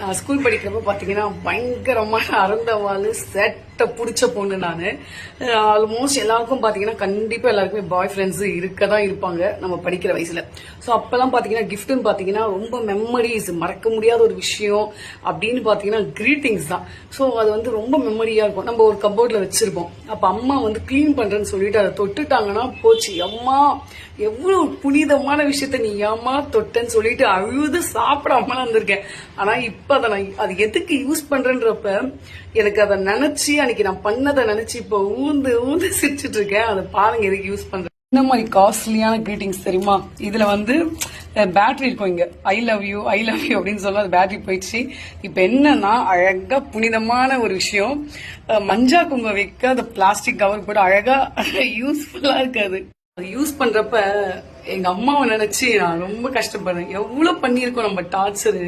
நான் ஸ்கூல் படிக்கிறப்ப பாத்தீங்கன்னா பயங்கரமான அறந்தவாள் செட்ட புடிச்ச பொண்ணு நானு. ஆல்மோஸ்ட் எல்லாருக்கும் பாத்தீங்கன்னா கண்டிப்பா எல்லாருக்குமே பாய் ஃப்ரெண்ட்ஸ் இருக்கதான் இருப்பாங்க நம்ம படிக்கிற வயசுல. சோ அப்பெல்லாம் பாத்தீங்கன்னா கிஃப்ட்னு பாத்தீங்கன்னா ரொம்ப மெமரிஸ், மறக்க முடியாத ஒரு விஷயம் அப்படின்னு பாத்தீங்கன்னா கிரீட்டிங்ஸ் தான். சோ அது வந்து ரொம்ப மெமரியா இருக்கும். நம்ம ஒரு கபோர்ட்ல வச்சிருப்போம். அப்ப அம்மா வந்து கிளீன் பண்றேன்னு சொல்லிட்டு அதை தொட்டுட்டாங்கன்னா போச்சு, அம்மா எவ்வளவு புனிதமான விஷயத்த நீ ஏமா தொட்டன்னு சொல்லிட்டு அழுது சாப்பிடாம வந்திருக்கேன். ஆனா இப்ப அதை நான் அது எதுக்கு யூஸ் பண்றேன்றப்ப எனக்கு அதை நினைச்சு அன்னைக்கு நான் பண்ணதை நினைச்சு இப்ப ஊந்து ஊந்து சிரிச்சிட்டு இருக்கேன். அதை பாருங்க எதுக்கு யூஸ் பண்றேன். இந்த மாதிரி காஸ்ட்லியான கிரீட்டிங்ஸ் தெரியுமா? இதுல வந்து பேட்டரி இருக்கும். இங்க ஐ லவ் யூ அப்படின்னு சொல்ல அது பேட்டரி போயிடுச்சு. இப்ப என்னன்னா அழகா புனிதமான ஒரு விஷயம், மஞ்சா குங்குமம் வைக்க அந்த பிளாஸ்டிக் கவர் போட்டு அழகா யூஸ்ஃபுல்லா இருக்காது. அது யூஸ் பண்றப்ப எங்க அம்மாவை நினைச்சு நான் ரொம்ப கஷ்டப்படுறேன். எவ்வளவு பண்ணிருக்கோம் நம்ம டார்ச்சரு.